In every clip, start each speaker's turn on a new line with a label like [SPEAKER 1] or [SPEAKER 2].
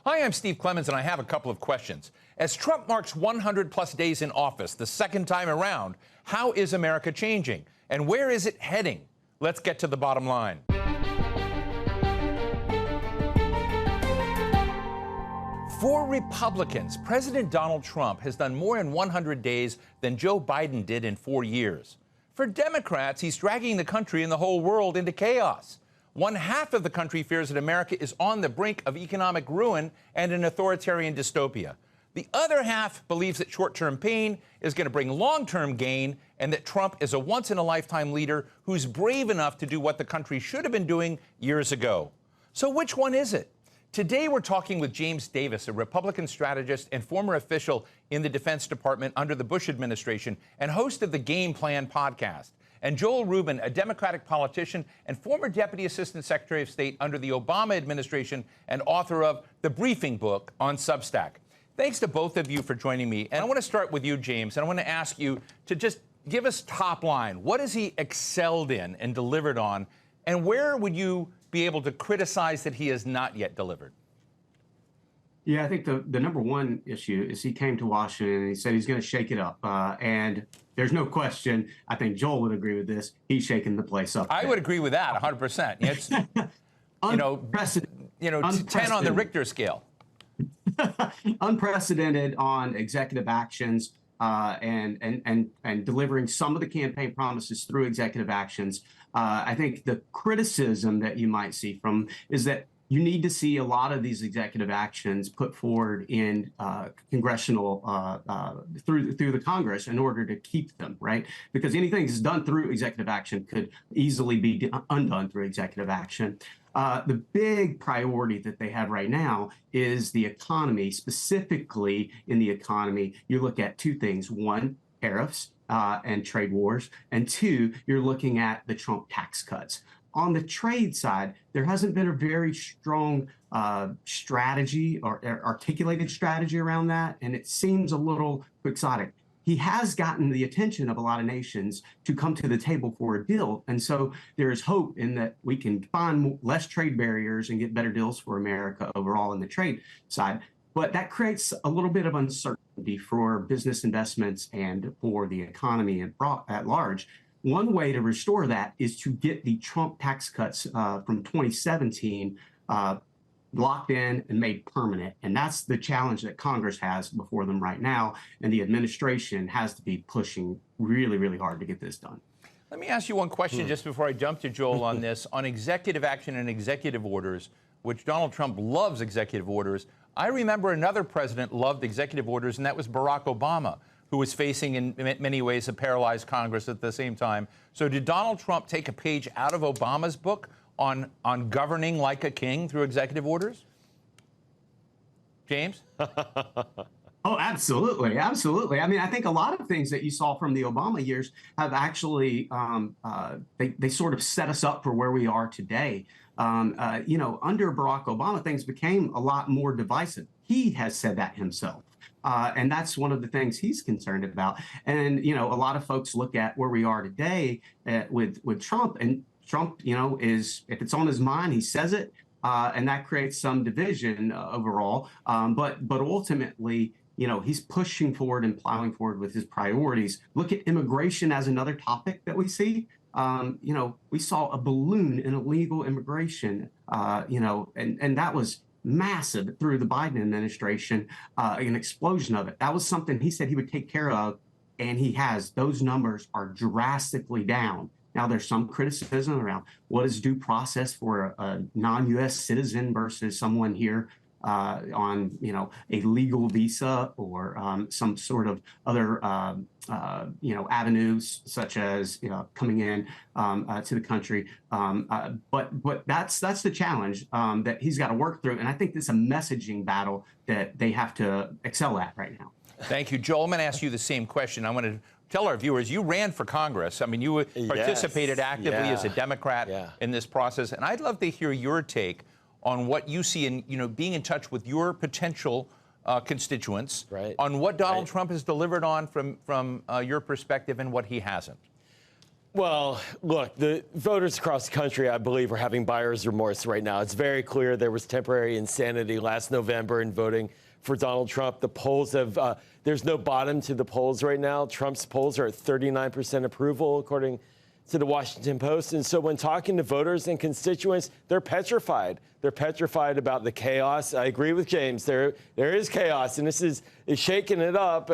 [SPEAKER 1] Hi, I'm Steve Clemons, and I have a couple of questions. As Trump marks 100-plus days in office, the second time around, how is America changing? And where is it heading? Let's get to the bottom line. For Republicans, President Donald Trump has done more in 100 days than Joe Biden did in 4 years. For Democrats, he's dragging the country and the whole world into chaos. One half of the country fears that America is on the brink of economic ruin and an authoritarian dystopia. The other half believes that short-term pain is going to bring long-term gain and that Trump is a once-in-a-lifetime leader who's brave enough to do what the country should have been doing years ago. So which one is it? Today, we're talking with James Davis, a Republican strategist and former official in the Defense Department under the Bush administration and host of the Game Plan podcast, and Joel Rubin, a Democratic politician and former Deputy Assistant Secretary of State under the Obama administration and author of The Briefing Book on Substack. Thanks to both of you for joining me. And I want to start with you, James, and I want to ask you to just give us top line. What has he excelled in and delivered on, and where would you be able to criticize that he has not yet delivered?
[SPEAKER 2] Yeah, I think the number one issue is he came to Washington and he said he's going to shake it up. And there's no question, I think Joel would agree with this, he's shaking the place up.
[SPEAKER 1] I would agree with that 100%. It's, you know, 10 on the Richter scale.
[SPEAKER 2] Unprecedented on executive actions and delivering some of the campaign promises through executive actions. I think the criticism that you might see from is that you need to see a lot of these executive actions put forward in congressional through the Congress in order to keep them, right? Because anything that's done through executive action could easily be undone through executive action. The big priority that they have right now is the economy. Specifically in the economy, you look at two things. One, tariffs and trade wars. And two, you're looking at the Trump tax cuts. On the trade side, there hasn't been a very strong strategy or articulated strategy around that, and it seems a little quixotic. He has gotten the attention of a lot of nations to come to the table for a deal, and so there is hope in that we can find less trade barriers and get better deals for America overall in the trade side. But that creates a little bit of uncertainty for business investments and for the economy at large. One way to restore that is to get the Trump tax cuts from 2017 locked in and made permanent. And that's the challenge that Congress has before them right now. And the administration has to be pushing really, really hard to get this done.
[SPEAKER 1] Let me ask you one question just before I jump to Joel on this. On executive action and executive orders, which Donald Trump loves executive orders, I remember another president loved executive orders, and that was Barack Obama, who was facing in many ways a paralyzed Congress at the same time. So did Donald Trump take a page out of Obama's book on governing like a king through executive orders? James?
[SPEAKER 2] Oh, absolutely. Absolutely. I mean, I think a lot of things that you saw from the Obama years have actually, they sort of set us up for where we are today. You know, under Barack Obama, things became a lot more divisive. He has said that himself. And that's one of the things he's concerned about. And, you know, a lot of folks look at where we are today with Trump, and Trump, you know, if it's on his mind, he says it. And that creates some division overall. But ultimately, you know, he's pushing forward and plowing forward with his priorities. Look at immigration as another topic that we see. You know, we saw a balloon in illegal immigration, you know, and that was massive through the Biden administration, an explosion of it. That was something he said he would take care of, and he has. Those numbers are drastically down. Now, there's some criticism around what is due process for a non-U.S. citizen versus someone here on, you know, a legal visa or some sort of other, you know, avenues such as, you know, coming in to the country. But that's the challenge that he's got to work through. And I think this is a messaging battle that they have to excel at right now.
[SPEAKER 1] Thank you. Joel, I'm going to ask you the same question. I want to tell our viewers, you ran for Congress. I mean, you participated actively as a Democrat in this process. And I'd love to hear your take on what you see in, you know, being in touch with your potential constituents, on what Donald Trump has delivered on from your perspective and what he hasn't.
[SPEAKER 3] Well, look, the voters across the country, I believe, are having buyer's remorse right now. It's very clear there was temporary insanity last November in voting for Donald Trump. The polls have, there's no bottom to the polls right now. Trump's polls are at 39% approval, according to the Washington Post. And so when talking to voters and constituents, they're petrified. They're petrified about the chaos. I agree with James. There is chaos, and this is shaking it up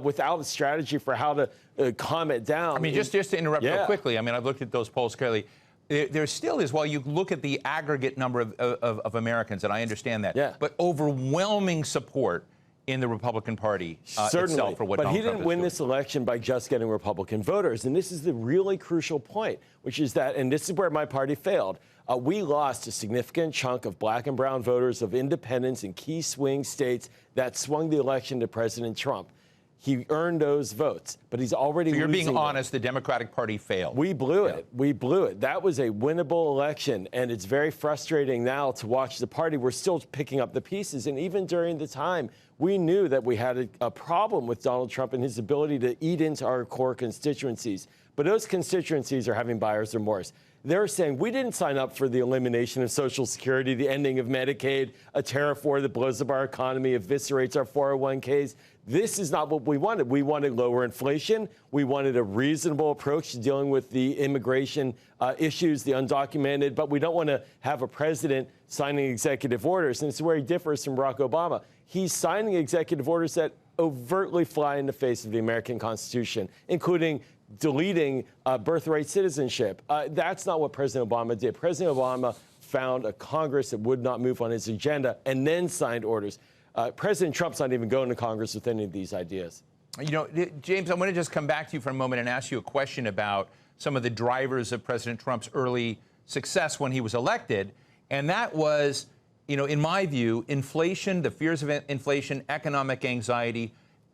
[SPEAKER 3] without a strategy for how to calm it down.
[SPEAKER 1] I mean, just to interrupt real quickly, I mean, I've looked at those polls clearly. There still is, while you look at the aggregate number of Americans, and I understand that, but overwhelming support in the Republican Party itself for what Donald Trump is doing.
[SPEAKER 3] But he didn't win this election by just getting Republican voters. And this is the really crucial point, which is that, and this is where my party failed, we lost a significant chunk of black and brown voters, of independents in key swing states that swung the election to President Trump. He earned those votes, but he's already losing.
[SPEAKER 1] So you're being honest,
[SPEAKER 3] them.
[SPEAKER 1] the Democratic Party failed.
[SPEAKER 3] We blew it. We blew it. That was a winnable election, and it's very frustrating now to watch the party. We're still picking up the pieces, and even during the time, we knew that we had a problem with Donald Trump and his ability to eat into our core constituencies. But those constituencies are having buyer's remorse. They're saying, we didn't sign up for the elimination of Social Security, the ending of Medicaid, a tariff war that blows up our economy, eviscerates our 401ks. This is not what we wanted. We wanted lower inflation. We wanted a reasonable approach to dealing with the immigration issues, the undocumented. But we don't want to have a president signing executive orders. And it's where he differs from Barack Obama. He's signing executive orders that overtly fly in the face of the American Constitution, including deleting birthright citizenship. That's not what President Obama did. President Obama found a Congress that would not move on his agenda and then signed orders. President Trump's not even going to Congress with any of these ideas.
[SPEAKER 1] You know, James, I'm going to just come back to you for a moment and ask you a question about some of the drivers of President Trump's early success when he was elected. And that was, you know, in my view, inflation, the fears of inflation, economic anxiety,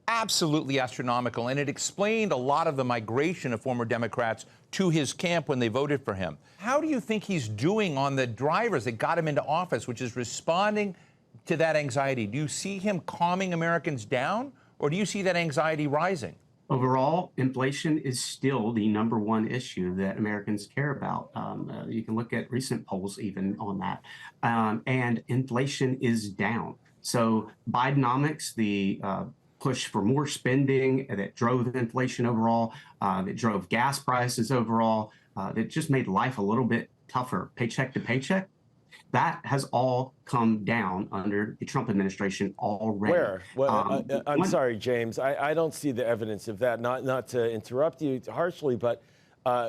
[SPEAKER 1] absolutely astronomical. And it explained a lot of the migration of former Democrats to his camp when they voted for him. How do you think he's doing on the drivers that got him into office, which is responding to that anxiety? Do you see him calming Americans down, or do you see that anxiety rising?
[SPEAKER 2] Overall, inflation is still the #1 issue that Americans care about. You can look at recent polls even on that. And inflation is down. So Bidenomics, the push for more spending that drove inflation overall, that drove gas prices overall, that just made life a little bit tougher, paycheck to paycheck. That has all come down under the Trump administration already.
[SPEAKER 3] Where? Well, I'm sorry, James. I don't see the evidence of that. Not to interrupt you harshly, but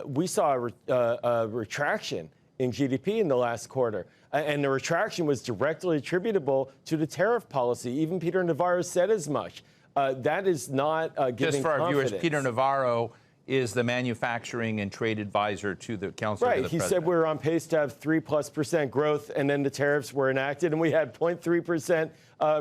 [SPEAKER 3] we saw a retraction in GDP in the last quarter. And the retraction was directly attributable to the tariff policy. Even Peter Navarro said as much. That is not giving confidence.
[SPEAKER 1] Just for our viewers, Peter Navarro is the manufacturing and trade advisor to the Council of the President.
[SPEAKER 3] He said we were on pace to have 3+% growth, and then the tariffs were enacted, and we had 0.3%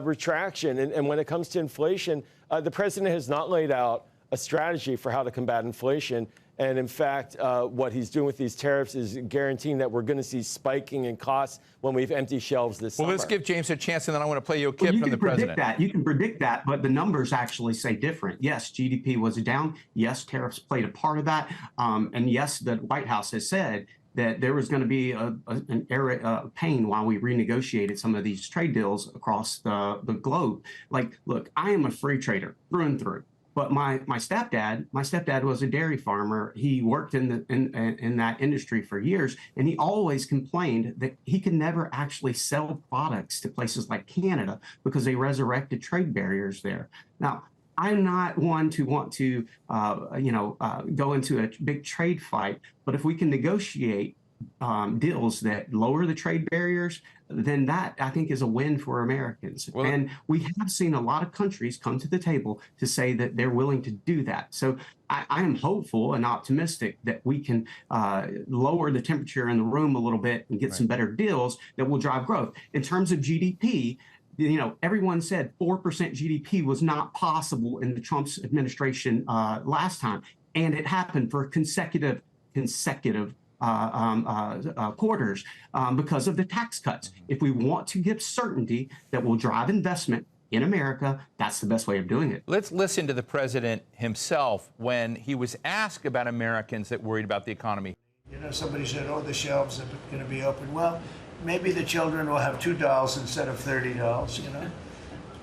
[SPEAKER 3] retraction. And when it comes to inflation, the president has not laid out a strategy for how to combat inflation. And in fact, what he's doing with these tariffs is guaranteeing that we're going to see spiking in costs when we've empty shelves this summer.
[SPEAKER 1] Well, let's give James a chance, and then I want to play you a clip from the president.
[SPEAKER 2] You can predict that, but the numbers actually say different. Yes, GDP was down. Yes, tariffs played a part of that. And yes, the White House has said that there was going to be an era of pain while we renegotiated some of these trade deals across the globe. Like, look, I am a free trader through and through. But my stepdad was a dairy farmer. He worked in that industry for years, and he always complained that he could never actually sell products to places like Canada because they resurrected trade barriers there. Now, I'm not one to want to, go into a big trade fight, but if we can negotiate deals that lower the trade barriers, then that, I think, is a win for Americans. Well, and we have seen a lot of countries come to the table to say that they're willing to do that. So I am hopeful and optimistic that we can lower the temperature in the room a little bit and get some better deals that will drive growth. In terms of GDP, everyone said 4% GDP was not possible in the Trump's administration last time, and it happened for consecutive quarters because of the tax cuts. If we want to give certainty that will drive investment, in America, that's the best way of doing it.
[SPEAKER 1] Let's listen to the president himself when he was asked about Americans that worried about the economy.
[SPEAKER 4] You know, somebody said, oh, the shelves are going to be open. Well, maybe the children will have $2 instead of $30, you know?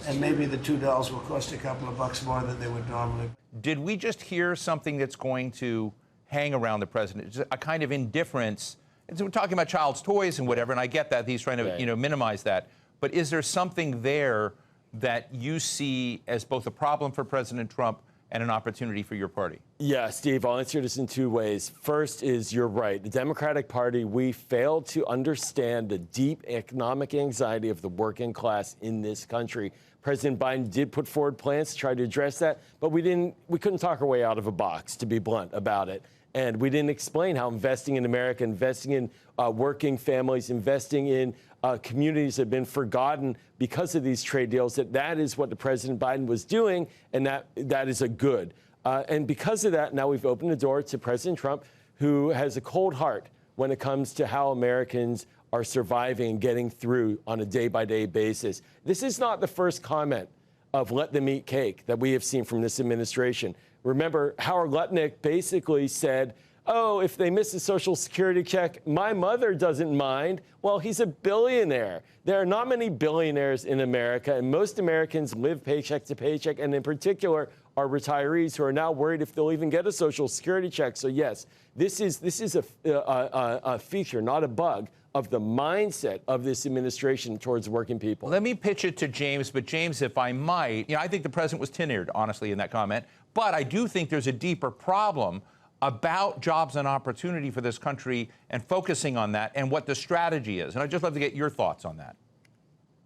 [SPEAKER 4] And maybe the $2 will cost a couple of bucks more than they would normally.
[SPEAKER 1] Did we just hear something that's going to hang around the president? Just a kind of indifference. We're talking about child's toys and whatever, and I get that he's trying to, minimize that. But is there something there that you see as both a problem for President Trump and an opportunity for your party?
[SPEAKER 3] Yeah, Steve, I'll answer this in two ways. First is, you're right. The Democratic Party, we failed to understand the deep economic anxiety of the working class in this country. President Biden did put forward plans to try to address that, but we couldn't talk our way out of a box, to be blunt about it. And we didn't explain how investing in America, investing in working families, investing in communities that have been forgotten because of these trade deals, that is what the President Biden was doing, and that is a good. And because of that, now we've opened the door to President Trump, who has a cold heart when it comes to how Americans are surviving and getting through on a day-by-day basis. This is not the first comment of let them eat cake that we have seen from this administration. Remember, Howard Lutnick basically said, oh, if they miss a Social Security check, my mother doesn't mind. Well, he's a billionaire. There are not many billionaires in America, and most Americans live paycheck to paycheck, and in particular are retirees who are now worried if they'll even get a Social Security check. So yes, this is a feature, not a bug, of the mindset of this administration towards working people.
[SPEAKER 1] Let me pitch it to James, but James, if I might, I think the president was tin-eared, honestly, in that comment, but I do think there's a deeper problem about jobs and opportunity for this country and focusing on that and what the strategy is. And I'd just love to get your thoughts on that.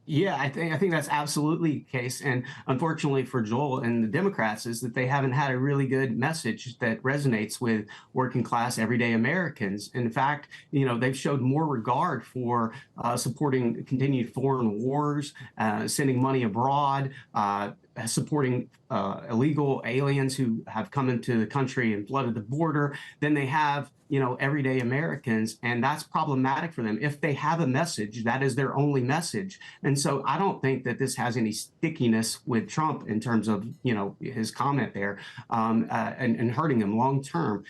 [SPEAKER 2] Yeah, I think that's absolutely the case. And unfortunately for Joel and the Democrats is that they haven't had a really good message that resonates with working class, everyday Americans. In fact, they've showed more regard for supporting continued foreign wars, sending money abroad, supporting illegal aliens who have come into the country and flooded the border than they have everyday Americans. And that's problematic for them. If they have a message, that is their only message. And so I don't think that this has any stickiness with Trump in terms of, his comment there and hurting him long term.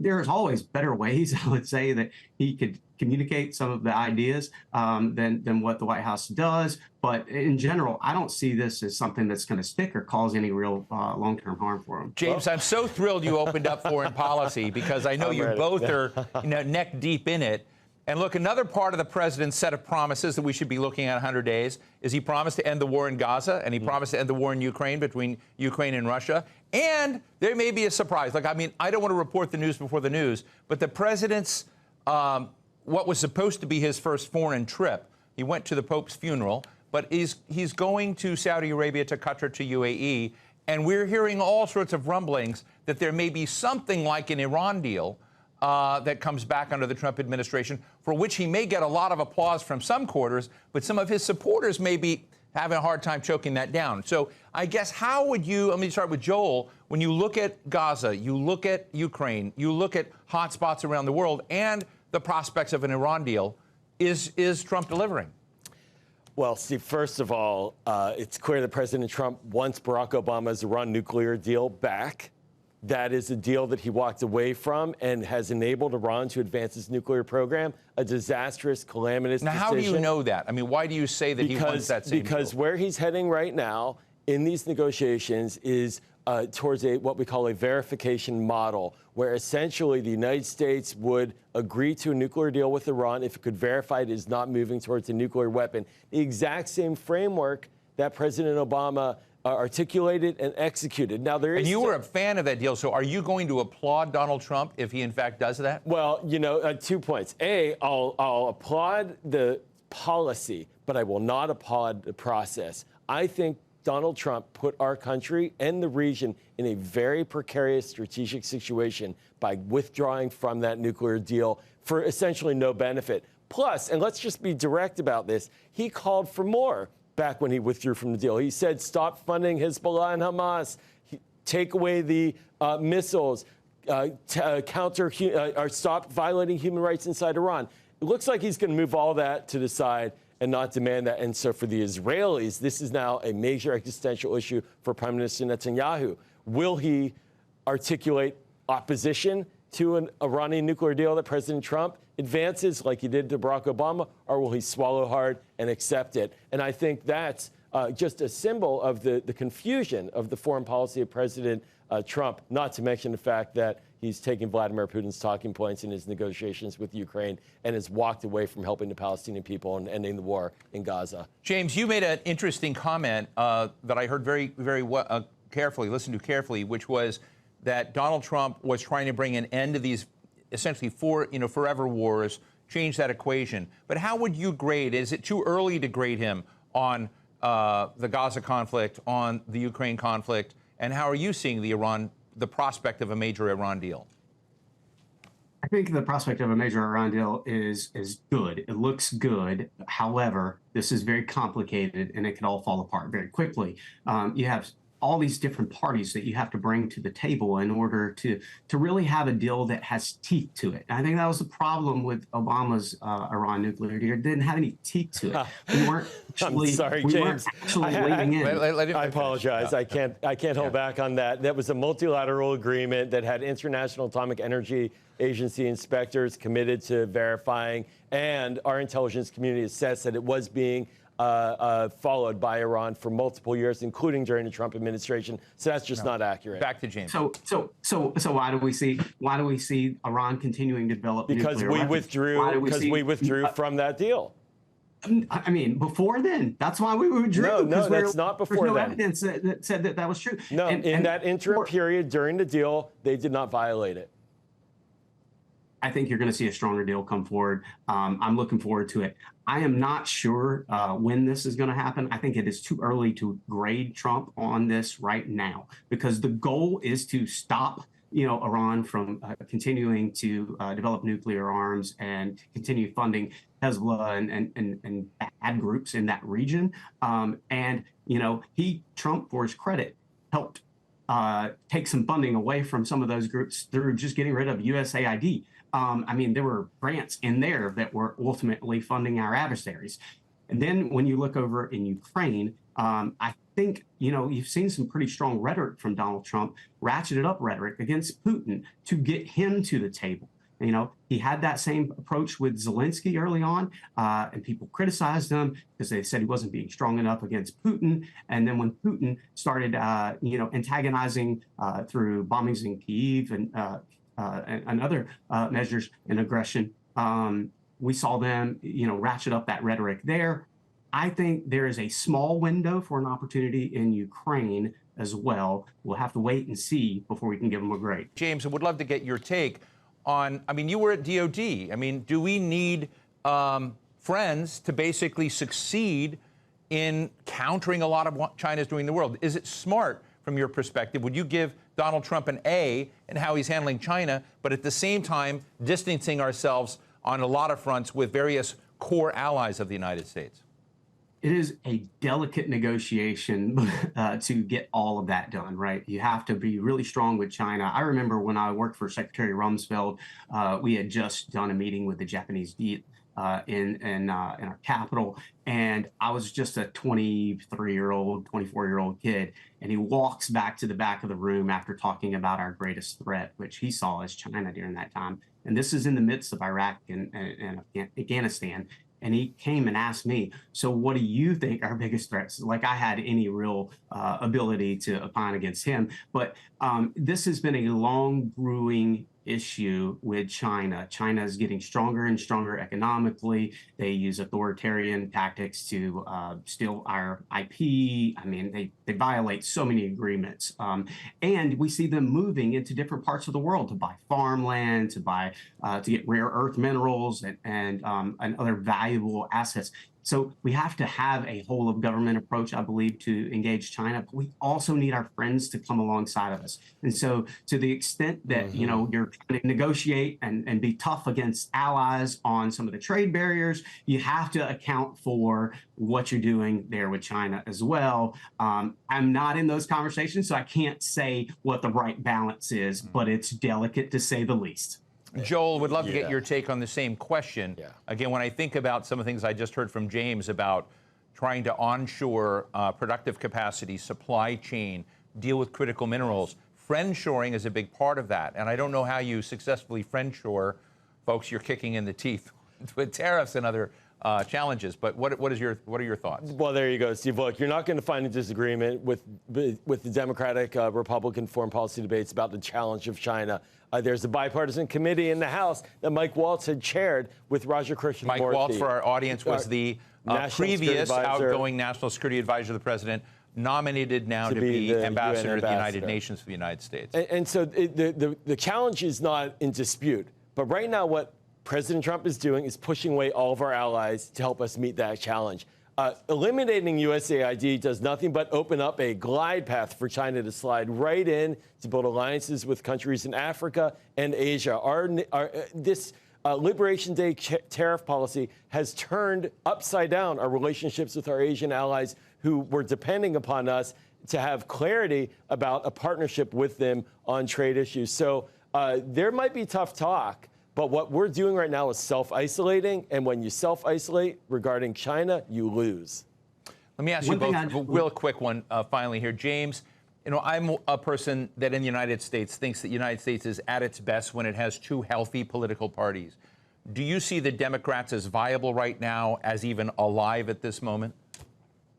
[SPEAKER 2] There's always better ways, I would say, that he could communicate some of the ideas than what the White House does. But in general, I don't see this as something that's going to stick or cause any real long-term harm for him.
[SPEAKER 1] James, I'm so thrilled you opened up foreign policy because I know you both are neck deep in it. And look, another part of the president's set of promises that we should be looking at 100 days is he promised to end the war in Gaza, and he promised to end the war in Ukraine between Ukraine and Russia. And there may be a surprise. I don't want to report the news before the news, but the president's what was supposed to be his first foreign trip. He went to the Pope's funeral, but he's going to Saudi Arabia, to Qatar, to UAE, and we're hearing all sorts of rumblings that there may be something like an Iran deal that comes back under the Trump administration, for which he may get a lot of applause from some quarters, but some of his supporters may be having a hard time choking that down. So I guess how would you, let me start with Joel, when you look at Gaza, you look at Ukraine, you look at hot spots around the world, and the prospects of an Iran deal, is Trump delivering?
[SPEAKER 3] Well, Steve, first of all, it's clear that President Trump wants Barack Obama's Iran nuclear deal back. That is a deal that he walked away from and has enabled Iran to advance its nuclear program, a disastrous, calamitous decision.
[SPEAKER 1] Now, how do you know that? I mean, why do you say that he wants that same
[SPEAKER 3] Because
[SPEAKER 1] deal?
[SPEAKER 3] Where he's heading right now in these negotiations is towards what we call a verification model, where essentially the United States would agree to a nuclear deal with Iran if it could verify it is not moving towards a nuclear weapon. The exact same framework that President Obama articulated and executed. Now, there is.
[SPEAKER 1] And you were a fan of that deal, so are you going to applaud Donald Trump if he in fact does that?
[SPEAKER 3] Well, 2 points. A, I'll applaud the policy, but I will not applaud the process. I think Donald Trump put our country and the region in a very precarious strategic situation by withdrawing from that nuclear deal for essentially no benefit. Plus, and let's just be direct about this, he called for more back when he withdrew from the deal. He said, stop funding Hezbollah and Hamas, take away the missiles, stop violating human rights inside Iran. It looks like he's going to move all that to the side and not demand that. And so for the Israelis, this is now a major existential issue for Prime Minister Netanyahu. Will he articulate opposition to an Iranian nuclear deal that President Trump advances like he did to Barack Obama, or will he swallow hard and accept it? And I think that's just a symbol of the confusion of the foreign policy of President Trump, not to mention the fact that he's taken Vladimir Putin's talking points in his negotiations with Ukraine and has walked away from helping the Palestinian people and ending the war in Gaza.
[SPEAKER 1] James, you made an interesting comment that I heard very carefully, listened to carefully, which was that Donald Trump was trying to bring an end to these essentially forever wars, change that equation. But how would you grade? Is it too early to grade him on the Gaza conflict, on the Ukraine conflict? And how are you seeing the prospect of a major Iran deal?
[SPEAKER 2] I think the prospect of a major Iran deal is good. It looks good. However, this is very complicated, and it could all fall apart very quickly. You have all these different parties that you have to bring to the table in order to really have a deal that has teeth to it. And I think that was the problem with Obama's Iran nuclear deal. It didn't have any teeth to it. We weren't actually,
[SPEAKER 3] I'm sorry,
[SPEAKER 2] we
[SPEAKER 3] James.
[SPEAKER 2] weren't actually leaning in.
[SPEAKER 3] I apologize. I can't hold back on that. That was a multilateral agreement that had International Atomic Energy Agency inspectors committed to verifying, and our intelligence community assessed that it was being followed by Iran for multiple years, including during the Trump administration. So that's just not accurate.
[SPEAKER 1] Back to James.
[SPEAKER 2] So why do we see Iran continuing to develop
[SPEAKER 3] because
[SPEAKER 2] nuclear
[SPEAKER 3] weapons? We withdrew from that deal.
[SPEAKER 2] I mean, before then, that's why we withdrew.
[SPEAKER 3] No, that's not before
[SPEAKER 2] then.
[SPEAKER 3] then.
[SPEAKER 2] There's no evidence that said that was true.
[SPEAKER 3] No, in that interim period during the deal, they did not violate it.
[SPEAKER 2] I think you're going to see a stronger deal come forward. I'm looking forward to it. I am not sure when this is going to happen. I think it is too early to grade Trump on this right now, because the goal is to stop, Iran from continuing to develop nuclear arms and continue funding Hezbollah and bad groups in that region. Trump, for his credit, helped take some funding away from some of those groups through just getting rid of USAID. There were grants in there that were ultimately funding our adversaries. And then when you look over in Ukraine, I think, you've seen some pretty strong rhetoric from Donald Trump, ratcheted up rhetoric against Putin to get him to the table. He had that same approach with Zelensky early on, and people criticized him because they said he wasn't being strong enough against Putin. And then when Putin started, antagonizing through bombings in Kyiv and other measures and aggression, we saw them, ratchet up that rhetoric there. I think there is a small window for an opportunity in Ukraine as well. We'll have to wait and see before we can give them a grade.
[SPEAKER 1] James, I would love to get your take on, you were at DOD. Do we need friends to basically succeed in countering a lot of what China's doing in the world? Is it smart from your perspective? Would you give Donald Trump an A in how he's handling China, but at the same time distancing ourselves on a lot of fronts with various core allies of the United States?
[SPEAKER 2] It is a delicate negotiation to get all of that done, right? You have to be really strong with China. I remember when I worked for Secretary Rumsfeld, we had just done a meeting with the Japanese Diet in our capital, and I was just a 23-year-old, 24-year-old kid, and he walks back to the back of the room after talking about our greatest threat, which he saw as China during that time. And this is in the midst of Iraq and Afghanistan. And he came and asked me, so what do you think are biggest threats? Like I had any real ability to opine against him. But this has been a long brewing issue with China. China is getting stronger and stronger economically. They use authoritarian tactics to steal our IP. They violate so many agreements. And we see them moving into different parts of the world to buy farmland, to get rare earth minerals and other valuable assets. So we have to have a whole of government approach, I believe, to engage China, but we also need our friends to come alongside of us. And so to the extent that, you're trying to negotiate and be tough against allies on some of the trade barriers, you have to account for what you're doing there with China as well. I'm not in those conversations, so I can't say what the right balance is, but it's delicate to say the least.
[SPEAKER 1] Joel, would love to get your take on the same question.
[SPEAKER 3] Yeah.
[SPEAKER 1] Again, when I think about some of the things I just heard from James about trying to onshore productive capacity, supply chain, deal with critical minerals, friendshoring is a big part of that. And I don't know how you successfully friendshore folks you're kicking in the teeth with tariffs and other challenges. But what are your thoughts?
[SPEAKER 3] Well, there you go, Steve. Look, you're not going to find a disagreement with the Democratic Republican foreign policy debates about the challenge of China. There's a bipartisan committee in the House that Mike Waltz had chaired with Raja Krishnamurthy.
[SPEAKER 1] Mike Waltz, for our audience, was the previous outgoing national security advisor of the president, nominated now to be ambassador to the United Nations for the United States.
[SPEAKER 3] And so the challenge is not in dispute. But right now, what President Trump is doing is pushing away all of our allies to help us meet that challenge. Eliminating USAID does nothing but open up a glide path for China to slide right in to build alliances with countries in Africa and Asia. This Liberation Day tariff policy has turned upside down our relationships with our Asian allies who were depending upon us to have clarity about a partnership with them on trade issues. So there might be tough talk, but what we're doing right now is self-isolating. And when you self-isolate regarding China, you lose.
[SPEAKER 1] Let me ask you both a real quick one finally here. James, you know, I'm a person that in the United States thinks that the United States is at its best when it has two healthy political parties. Do you see the Democrats as viable right now, as even alive at this moment?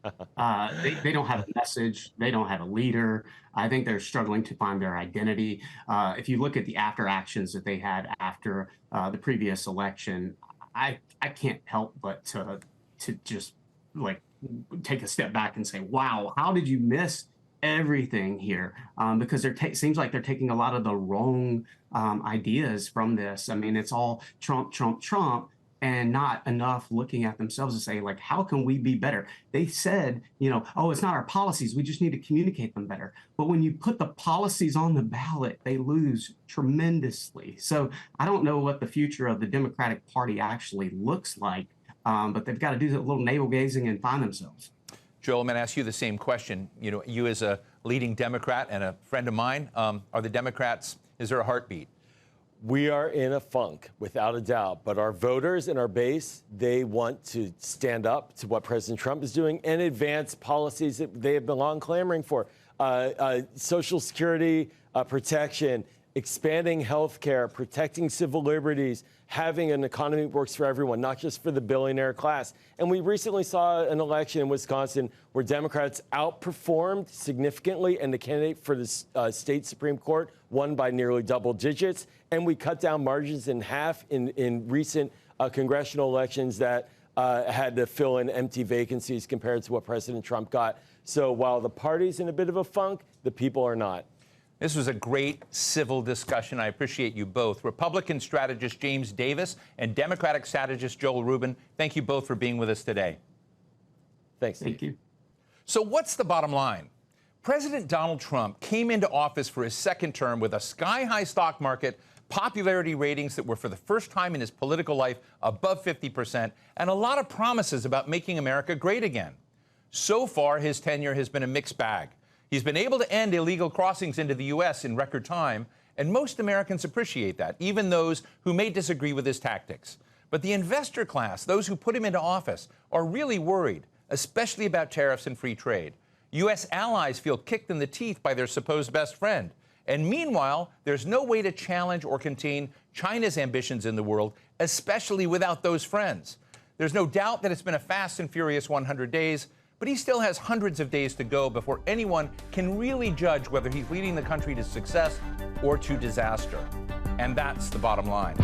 [SPEAKER 2] They don't have a message. They don't have a leader. I think they're struggling to find their identity. If you look at the after actions that they had after the previous election, I can't help but to just like take a step back and say, wow, how did you miss everything here? Because seems like they're taking a lot of the wrong ideas from this. I mean, it's all Trump, Trump, Trump, and not enough looking at themselves to say, like, how can we be better? They said, you know, oh, it's not our policies. We just need to communicate them better. But when you put the policies on the ballot, they lose tremendously. So I don't know what the future of the Democratic Party actually looks like, but they've got to do a little navel gazing and find themselves.
[SPEAKER 1] Joel, I'm going to ask you the same question. You know, you as a leading Democrat and a friend of mine, are the Democrats, is there a heartbeat?
[SPEAKER 3] We are in a funk, without a doubt. But our voters and our base, they want to stand up to what President Trump is doing and advance policies that they have been long clamoring for. Social security protection, expanding health care, protecting civil liberties, having an economy that works for everyone, not just for the billionaire class. And we recently saw an election in Wisconsin where Democrats outperformed significantly, and the candidate for the state Supreme Court won by nearly double digits. And we cut down margins in half in recent congressional elections that had to fill in empty vacancies compared to what President Trump got. So while the party's in a bit of a funk, the people are not.
[SPEAKER 1] This was a great civil discussion. I appreciate you both. Republican strategist James Davis and Democratic strategist Joel Rubin, thank you both for being with us today.
[SPEAKER 3] Thanks.
[SPEAKER 2] Thank you.
[SPEAKER 1] So what's the bottom line? President Donald Trump came into office for his second term with a sky-high stock market, popularity ratings that were for the first time in his political life above 50%, and a lot of promises about making America great again. So far, his tenure has been a mixed bag. He's been able to end illegal crossings into the U.S. in record time, and most Americans appreciate that, even those who may disagree with his tactics. But the investor class, those who put him into office, are really worried, especially about tariffs and free trade. U.S. allies feel kicked in the teeth by their supposed best friend. And meanwhile, there's no way to challenge or contain China's ambitions in the world, especially without those friends. There's no doubt that it's been a fast and furious 100 days, but he still has hundreds of days to go before anyone can really judge whether he's leading the country to success or to disaster. And that's the bottom line.